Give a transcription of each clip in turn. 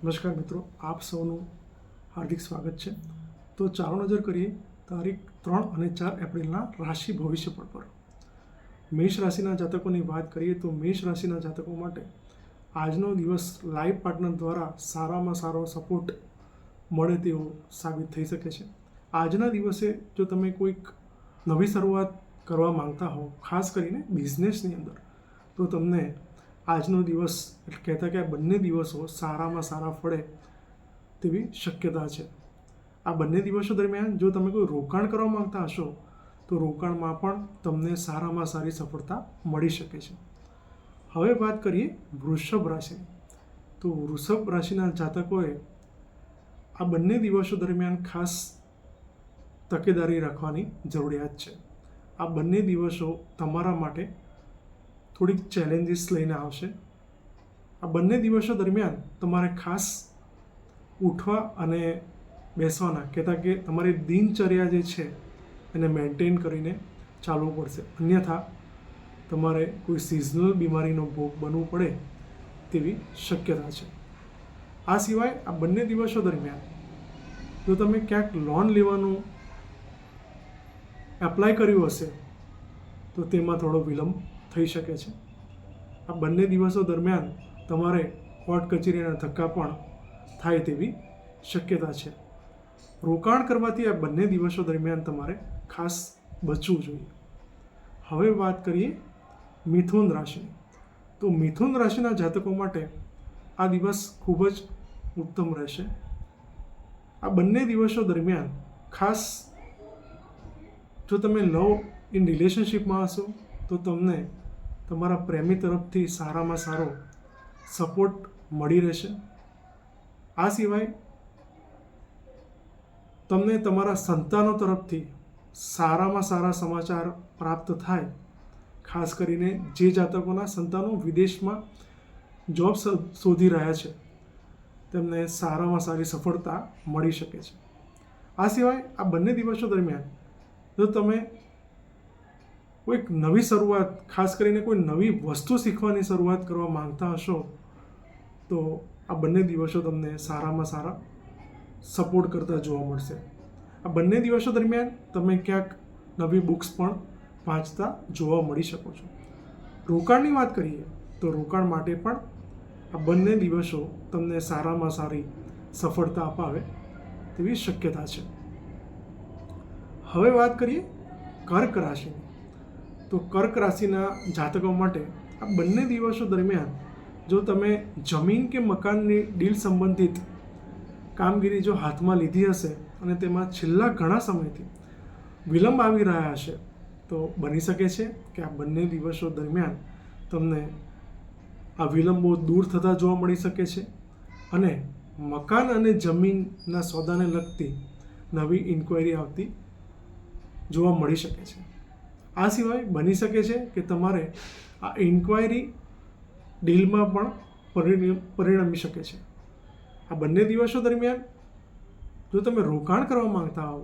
નમસ્કાર મિત્રો, આપ સૌનું હાર્દિક સ્વાગત છે। તો ચાલો નજર કરીએ તારીખ 3 અને 4 એપ્રિલના રાશિ ભવિષ્યફળ પર। મેષ રાશિના જાતકોની વાત કરીએ તો મેષ રાશિના જાતકો માટે આજનો દિવસ લાઈફ પાર્ટનર દ્વારા સારામાં સારો સપોર્ટ મળે તેવો સાબિત થઈ શકે છે। આજના દિવસે જો તમે કોઈક નવી શરૂઆત કરવા માંગતા હો, ખાસ કરીને બિઝનેસની અંદર, તો તમને આજનો દિવસ એટલે કહેતા કે આ બંને દિવસો સારામાં સારા ફળે તેવી શક્યતા છે। આ બંને દિવસો દરમિયાન જો તમે કોઈ રોકાણ કરવા માંગતા હશો તો રોકાણમાં પણ તમને સારામાં સારી સફળતા મળી શકે છે। હવે વાત કરીએ વૃષભ રાશિની। તો વૃષભ રાશિના જાતકોએ આ બંને દિવસો દરમિયાન ખાસ તકેદારી રાખવાની જરૂરિયાત છે। આ બંને દિવસો તમારા માટે થોડીક ચેલેન્જીસ લઈને આવશે। આ બંને દિવસો દરમિયાન તમારે ખાસ ઉઠવા અને બેસવાના કહેતા કે તમારી દિનચર્યા જે છે એને મેન્ટેન કરીને ચાલવું પડશે, અન્યથા તમારે કોઈ સિઝનલ બીમારીનો ભોગ બનવું પડે તેવી શક્યતા છે। આ સિવાય આ બંને દિવસો દરમિયાન જો તમે ક્યાંક લોન લેવાનું એપ્લાય કર્યું હશે તો તેમાં થોડો વિલંબ થઈ શકે છે। આ બંને દિવસો દરમિયાન તમારે કોર્ટ કચેરીના ધક્કા પણ થાય તેવી શક્યતા છે। રોકાણ કરવાથી આ બંને દિવસો દરમિયાન તમારે ખાસ બચવું જોઈએ। હવે વાત કરીએ મિથુન રાશિની। તો મિથુન રાશિના જાતકો માટે આ દિવસ ખૂબ જ ઉત્તમ રહેશે। આ બંને દિવસો દરમિયાન ખાસ જો તમે લવ ઇન રિલેશનશિપમાં હશો તો તમને તમારા પ્રેમી તરફથી સારામાં સારો સપોર્ટ મળી રહેશે। આ સિવાય તમને તમારા સંતાનો તરફથી સારામાં સારા સમાચાર પ્રાપ્ત થાય। ખાસ કરીને જે જાતકોના સંતાનો વિદેશમાં જોબ શોધી રહ્યા છે તેમને સારામાં સારી સફળતા મળી શકે છે। આ સિવાય આ બંને દિવસો દરમિયાન જો તમે કોઈક નવી શરૂઆત, ખાસ કરીને કોઈ નવી વસ્તુ શીખવાની શરૂઆત કરવા માંગતા હશો તો આ બંને દિવસો તમને સારામાં સારા સપોર્ટ કરતા જોવા મળશે। આ બંને દિવસો દરમિયાન તમે ક્યાંક નવી બુક્સ પણ વાંચતા જોવા મળી શકો છો। રોકાણની વાત કરીએ તો રોકાણ માટે પણ આ બંને દિવસો તમને સારામાં સારી સફળતા અપાવે તેવી શક્યતા છે। હવે વાત કરીએ કર્ક રાશિની। તો કર્ક રાશિના જાતકો માટે આ બંને દિવસો દરમિયાન જો તમે જમીન કે મકાનની ડીલ સંબંધિત કામગીરી જો હાથમાં લીધી હશે અને તેમાં છેલ્લા ઘણા સમયથી વિલંબ આવી રહ્યા હશે તો બની શકે છે કે આ બંને દિવસો દરમિયાન તમને આ વિલંબો દૂર થતા જોવા મળી શકે છે અને મકાન અને જમીનના સોદાને લગતી નવી ઇન્ક્વાયરી આવતી જોવા મળી શકે છે। આ સિવાય બની શકે છે કે તમારે આ ઇન્ક્વાયરી ડીલમાં પણ પરિણમી શકે છે। આ બંને દિવસો દરમિયાન જો તમે રોકાણ કરવા માંગતા હો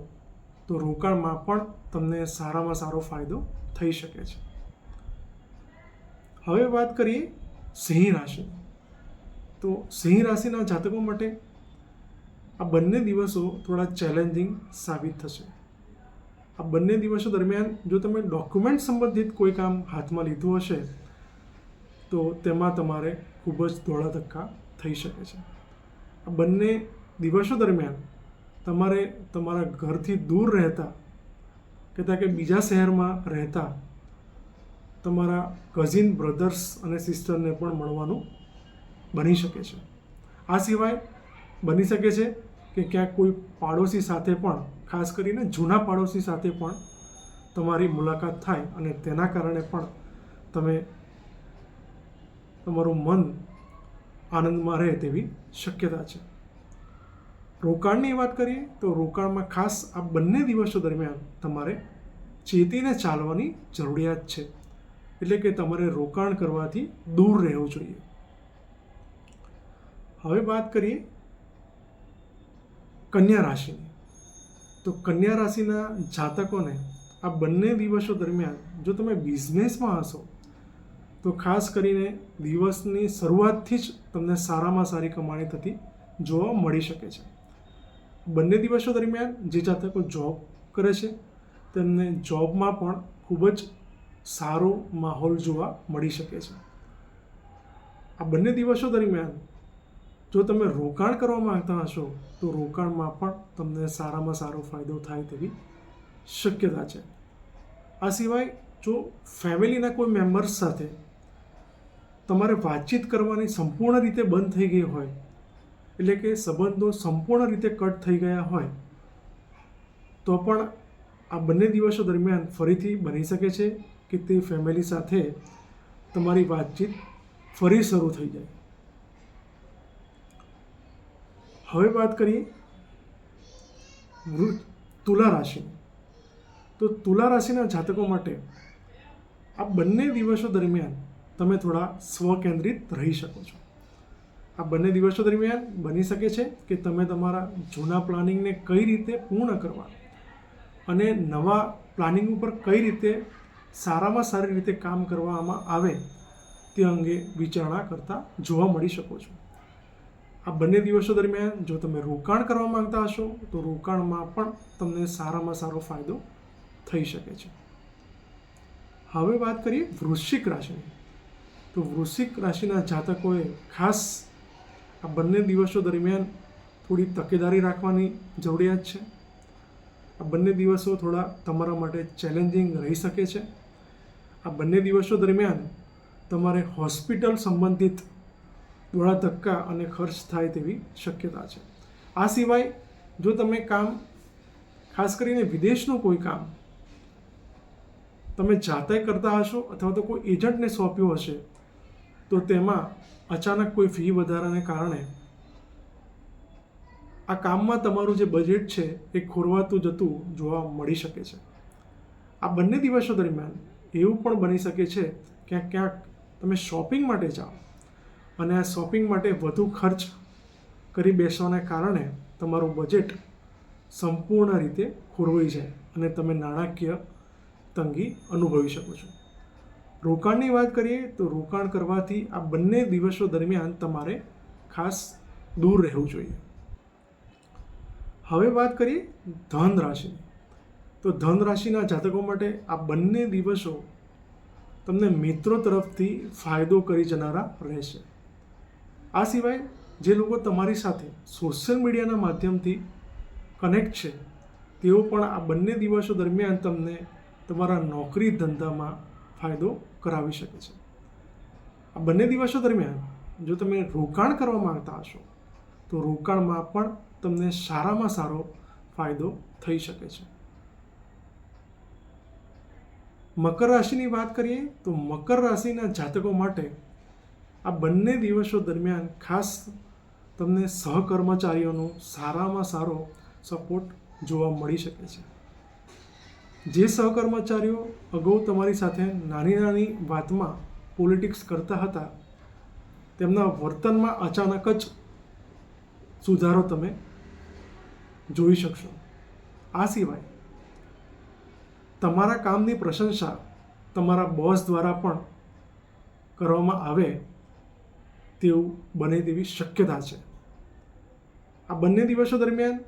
તો રોકાણમાં પણ તમને સારામાં સારો ફાયદો થઈ શકે છે। હવે વાત કરીએ સિંહ રાશિની। તો સિંહ રાશિના જાતકો માટે આ બંને દિવસો થોડા ચેલેન્જિંગ સાબિત થશે। આ બંને દિવસો દરમિયાન જો તમે ડોક્યુમેન્ટ સંબંધિત કોઈ કામ હાથમાં લીધું હશે તો તેમાં તમારે ખૂબ જ દોડા ધક્કા થઈ શકે છે। આ બંને દિવસો દરમિયાન તમારે તમારા ઘરથી દૂર રહેતા કહેતા કે બીજા શહેરમાં રહેતા તમારા કઝિન બ્રધર્સ અને સિસ્ટરને પણ મળવાનું બની શકે છે। આ સિવાય બની શકે છે કે ક્યાંક કોઈ પાડોશી સાથે પણ, ખાસ કરીને જૂના પાડોશી સાથે પણ તમારી મુલાકાત થાય અને તેના કારણે પણ તમે તમારું મન આનંદમાં રહે તેવી શક્યતા છે। રોકાણની વાત કરીએ તો રોકાણમાં ખાસ આ બંને દિવસો દરમિયાન તમારે ચેતીને ચાલવાની જરૂરિયાત છે, એટલે કે તમારે રોકાણ કરવાથી દૂર રહેવું જોઈએ। હવે વાત કરીએ કન્યા રાશિની। તો કન્યા રાશિના જાતકોને આ બંને દિવસો દરમિયાન જો તમે બિઝનેસમાં હશો તો ખાસ કરીને દિવસની શરૂઆતથી જ તમને સારામાં સારી કમાણી થતી જોવા મળી શકે છે. બંને દિવસો દરમિયાન જે જાતકો જોબ કરે છે તેમને જોબમાં પણ ખૂબ જ સારો માહોલ જોવા મળી શકે છે. આ બંને દિવસો દરમિયાન જો તમે રોકાણ કરવા માંગતા હશો તો રોકાણમાં પણ તમને સારામાં સારો ફાયદો થાય તેવી શક્યતા છે. આ સિવાય જો ફેમિલીના કોઈ મેમ્બર્સ સાથે તમારે વાતચીત કરવાની સંપૂર્ણ રીતે બંધ થઈ ગઈ હોય, એટલે કે સંબંધો સંપૂર્ણ રીતે કટ થઈ ગયા હોય, તો પણ આ બંને દિવસો દરમિયાન ફરીથી બની શકે છે કે તે ફેમિલી સાથે તમારી વાતચીત ફરી શરૂ થઈ જાય. હવે વાત કરીએ તુલા રાશિની. તો તુલા રાશિના જાતકો માટે આ બંને દિવસો દરમિયાન તમે થોડા સ્વકેન્દ્રિત રહી શકો છો. આ બંને દિવસો દરમિયાન બની શકે છે કે તમે તમારા જૂના પ્લાનિંગને કઈ રીતે પૂર્ણ કરવા અને નવા પ્લાનિંગ ઉપર કઈ રીતે સારામાં સારી રીતે કામ કરવામાં આવે તે અંગે વિચારણા કરતા જોવા મળી શકો છો. આ બંને દિવસો દરમિયાન જો તમે રોકાણ કરવા માંગતા હશો તો રોકાણમાં પણ તમને સારામાં સારો ફાયદો થઈ શકે છે. હવે વાત કરીએ વૃશ્ચિક રાશિની. તો વૃશ્ચિક રાશિના જાતકોએ ખાસ આ બંને દિવસો દરમિયાન થોડી તકેદારી રાખવાની જરૂરિયાત છે. આ બંને દિવસો થોડા તમારા માટે ચેલેન્જિંગ રહી શકે છે. આ બંને દિવસો દરમિયાન તમારે હોસ્પિટલ સંબંધિત દોડા ધક્કા અને ખર્ચ થાય તેવી શક્યતા છે. આ સિવાય જો તમે કામ, ખાસ કરીને વિદેશનું કોઈ કામ તમે જાતે કરતા હશો અથવા તો કોઈ એજન્ટને સોંપ્યું હશે તો તેમાં અચાનક કોઈ ફી વધારાને કારણે આ કામમાં તમારું જે બજેટ છે એ ખોરવાતું જતું જોવા મળી શકે છે. આ બંને દિવસો દરમિયાન એવું પણ બની શકે છે કે ક્યાંક તમે શોપિંગ માટે જાઓ અને આ શોપિંગ માટે વધુ ખર્ચ કરી બેસવાને કારણે તમારું બજેટ સંપૂર્ણ રીતે ખોરવાઈ જાય અને તમે નાણાકીય તંગી અનુભવી શકો છો. રોકાણની વાત કરીએ તો રોકાણ કરવાથી આ બંને દિવસો દરમિયાન તમારે ખાસ દૂર રહેવું જોઈએ. હવે વાત કરીએ ધન રાશિની. તો ધન રાશિના જાતકો માટે આ બંને દિવસો તમને મિત્રો તરફથી ફાયદો કરી જનારા રહેશે. આ સિવાય જે લોકો તમારી સાથે સોશિયલ મીડિયાના માધ્યમથી કનેક્ટ છે તેઓ પણ આ બંને દિવસો દરમિયાન તમને તમારા નોકરી ધંધામાં ફાયદો કરાવી શકે છે. આ બંને દિવસો દરમિયાન જો તમે રોકાણ કરવા માંગતા હશો તો રોકાણમાં પણ તમને સારામાં સારો ફાયદો થઈ શકે છે. મકર રાશિની વાત કરીએ તો મકર રાશિના જાતકો માટે આ બંને દિવસો દરમિયાન ખાસ તમને સહકર્મચારીઓનો સારામાં સારો સપોર્ટ જોવા મળી શકે છે. જે સહકર્મચારીઓ અગાઉ તમારી સાથે નાની નાની વાતમાં પોલિટિક્સ કરતા હતા તેમના વર્તનમાં અચાનક જ સુધારો તમે જોઈ શકશો. આ સિવાય તમારા કામની પ્રશંસા તમારા બોસ દ્વારા પણ કરવામાં આવે તેવું બને તેવી શક્યતા છે. આ બંને દિવસો દરમિયાન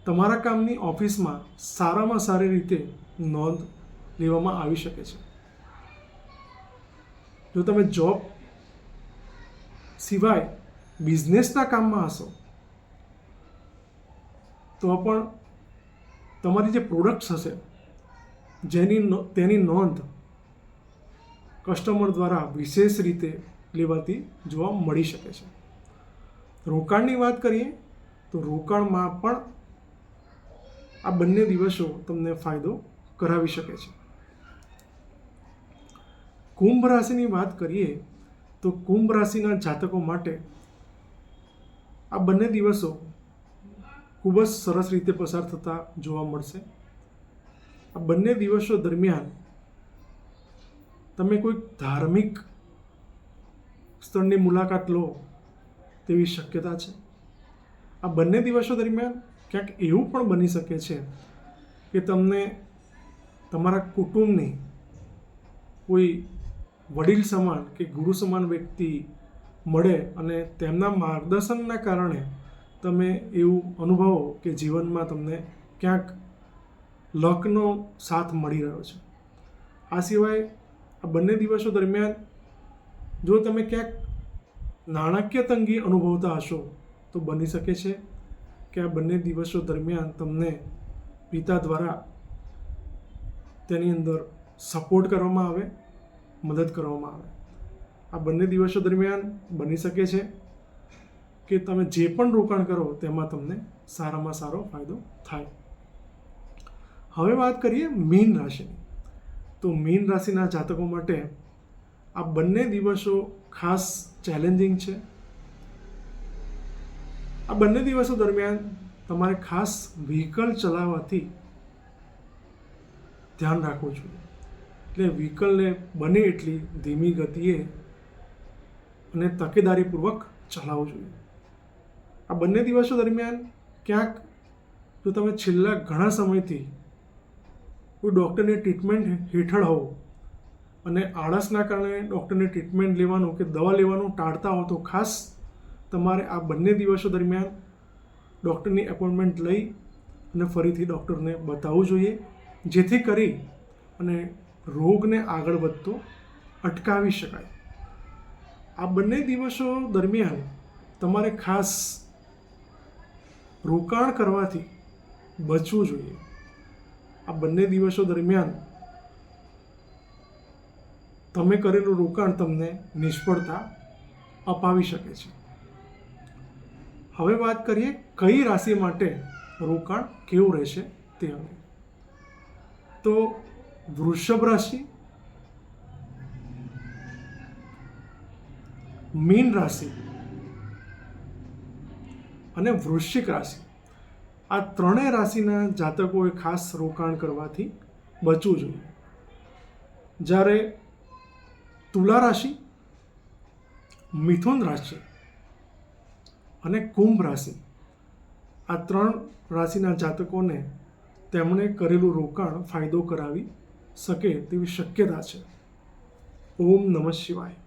તમારા કામની ઓફિસમાં સારામાં સારી રીતે નોંધ લેવામાં આવી શકે છે. જો તમે જોબ સિવાય બિઝનેસના કામમાં હશો તો પણ તમારી જે પ્રોડક્ટ્સ હશે તેની નોંધ કસ્ટમર દ્વારા વિશેષ રીતે લેવાતી જોવા મળી શકે છે. રોકાણની વાત કરીએ તો રોકાણમાં પણ આ બંને દિવસો તમને ફાયદો કરાવી શકે છે. કુંભ રાશિની વાત કરીએ તો કુંભ રાશિના જાતકો માટે આ બંને દિવસો ખૂબ જ સરસ રીતે પસાર થતા જોવા મળશે. આ બંને દિવસો દરમિયાન તમે કોઈક ધાર્મિક સ્થળની મુલાકાત લો તેવી શક્યતા છે. આ બંને દિવસો દરમિયાન ક્યાંક એવું પણ બની શકે છે કે તમને તમારા કુટુંબની કોઈ વડીલ સમાન કે ગુરુ સમાન વ્યક્તિ મળે અને તેમના માર્ગદર્શનના કારણે તમે એવું અનુભવો કે જીવનમાં તમને ક્યાંક લકનો સાથ મળી રહ્યો છે. આ સિવાય આ બંને દિવસો દરમિયાન જો તમે ક્યાંક નાણાકીય તંગી અનુભવતા હશો તો બની શકે છે કે આ બંને દિવસો દરમિયાન તમને પિતા દ્વારા તેની અંદર સપોર્ટ કરવામાં આવે, મદદ કરવામાં આવે. આ બંને દિવસો દરમિયાન બની શકે છે કે તમે જે પણ રોકાણ કરો તેમાં તમને સારામાં સારો ફાયદો થાય. હવે વાત કરીએ મીન રાશિની. તો મીન રાશિના જાતકો માટે આ બંને દિવસો ખાસ ચેલેન્જિંગ છે. આ બંને દિવસો દરમિયાન તમારે ખાસ વ્હીકલ ચલાવવાથી ધ્યાન રાખવું જોઈએ. એટલે વ્હીકલને બને એટલી ધીમી ગતિએ અને તકેદારીપૂર્વક ચલાવવું જોઈએ. આ બંને દિવસો દરમિયાન ક્યાંક જો તમે છેલ્લા ઘણા સમયથી કોઈ ડૉક્ટરની ટ્રીટમેન્ટ હેઠળ હો અને આળસના કારણે ડૉક્ટરની ટ્રીટમેન્ટ લેવાનું કે દવા લેવાનું ટાળતા હો તો ખાસ તમારે આ બંને દિવસો દરમિયાન ડૉક્ટરની એપોઇન્ટમેન્ટ લઈ અને ફરીથી ડૉક્ટરને બતાવવું જોઈએ, જેથી કરી અને રોગને આગળ વધતો અટકાવી શકાય. આ બંને દિવસો દરમિયાન તમારે ખાસ રોકાણ કરવાથી બચવું જોઈએ. આ બંને દિવસો દરમિયાન તમે કરેલું રોકાણ તમને નિષ્ફળતા અપાવી શકે છે. હવે વાત કરીએ કઈ રાશિ માટે રોકાણ કેવું રહેશે તે અંગે. તો વૃષભ રાશિ, મીન રાશિ અને વૃશ્ચિક રાશિ, આ ત્રણેય રાશિના જાતકોએ ખાસ રોકાણ કરવાથી બચવું જોઈએ. જ્યારે તુલા રાશિ, મિથુન રાશિ અને કુંભ રાશિ, આ ત્રણ રાશિના જાતકોને તેમણે કરેલું રોકાણ ફાયદો કરાવી શકે તેવી શક્યતા છે. ઓમ નમઃ શિવાય.